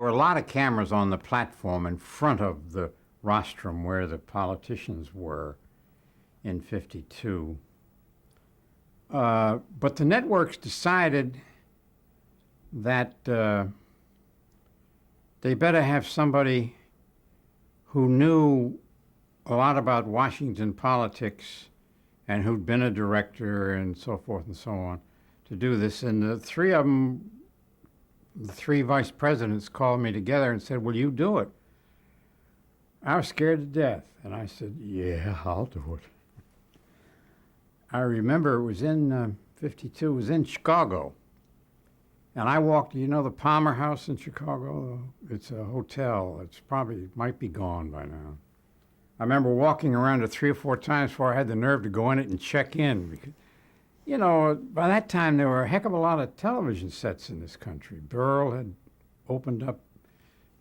There were a lot of cameras on the platform in front of the rostrum where the politicians were in '52. But the networks decided that they better have somebody who knew a lot about Washington politics and who'd been a director and so forth and so on to do this. And the three of them, the three vice presidents, called me together and said, "Will you do it?" I was scared to death. And I said, "Yeah, I'll do it." I remember it was in '52, it was in Chicago. And I walked, you know the Palmer House in Chicago? It's a hotel. It's probably, might be gone by now. I remember walking around it 3 or 4 times before I had the nerve to go in it and check in. Because, you know, by that time there were a heck of a lot of television sets in this country. Doyle had opened up,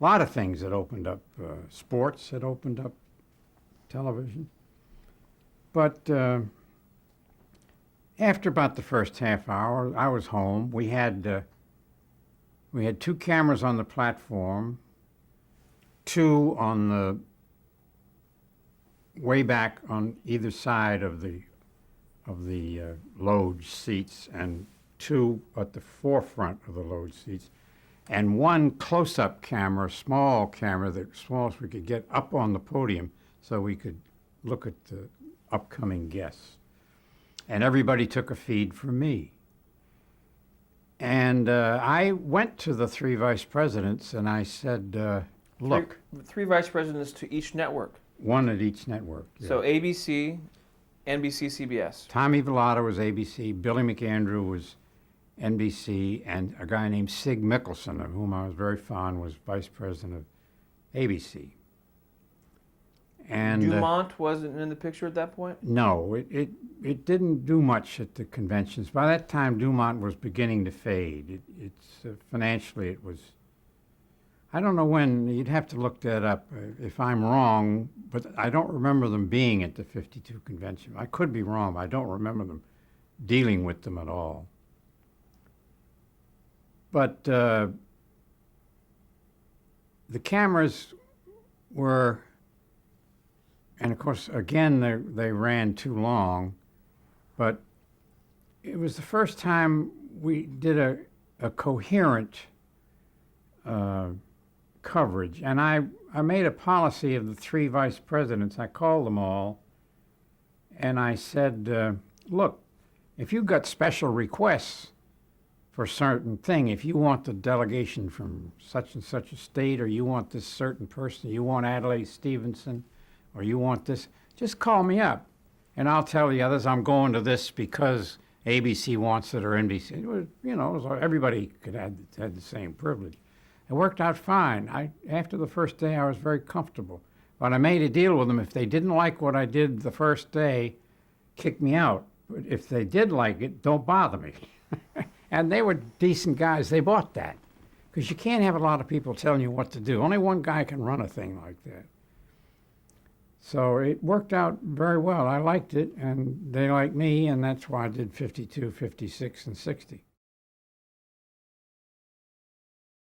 a lot of things had opened up. Sports had opened up television. But after about the first half hour, I was home. We had 2 cameras on the platform, 2 on the way back on either side of the loge seats, and 2 at the forefront of the loge seats, and 1 close-up camera, small camera, the smallest we could get up on the podium so we could look at the upcoming guests. And everybody took a feed from me. And I went to the 3 vice presidents and I said, look. Three vice presidents to each network? 1 at each network. Yeah. So ABC, NBC, CBS. Tommy Villada was ABC, Billy McAndrew was NBC, and a guy named Sig Mickelson, of whom I was very fond, was vice president of ABC. And Dumont wasn't in the picture at that point? No, it didn't do much at the conventions. By that time, Dumont was beginning to fade. Financially, it was, I don't know when, you'd have to look that up if I'm wrong, but I don't remember them being at the '52 convention. I could be wrong, but I don't remember them dealing with them at all. But the cameras were, and of course, again, they ran too long, but it was the first time we did a coherent coverage. And I made a policy of the 3 vice presidents. I called them all, and I said, look, if you've got special requests for a certain thing, if you want the delegation from such and such a state, or you want this certain person, you want Adlai Stevenson, or you want this, just call me up, and I'll tell the others I'm going to this because ABC wants it or NBC. It was, you know, it was, everybody had the same privilege. It worked out fine. After the first day, I was very comfortable. But I made a deal with them. If they didn't like what I did the first day, kick me out. But if they did like it, don't bother me. And they were decent guys. They bought that. Because you can't have a lot of people telling you what to do. Only one guy can run a thing like that. So it worked out very well. I liked it, and they liked me, and that's why I did '52, '56, and '60.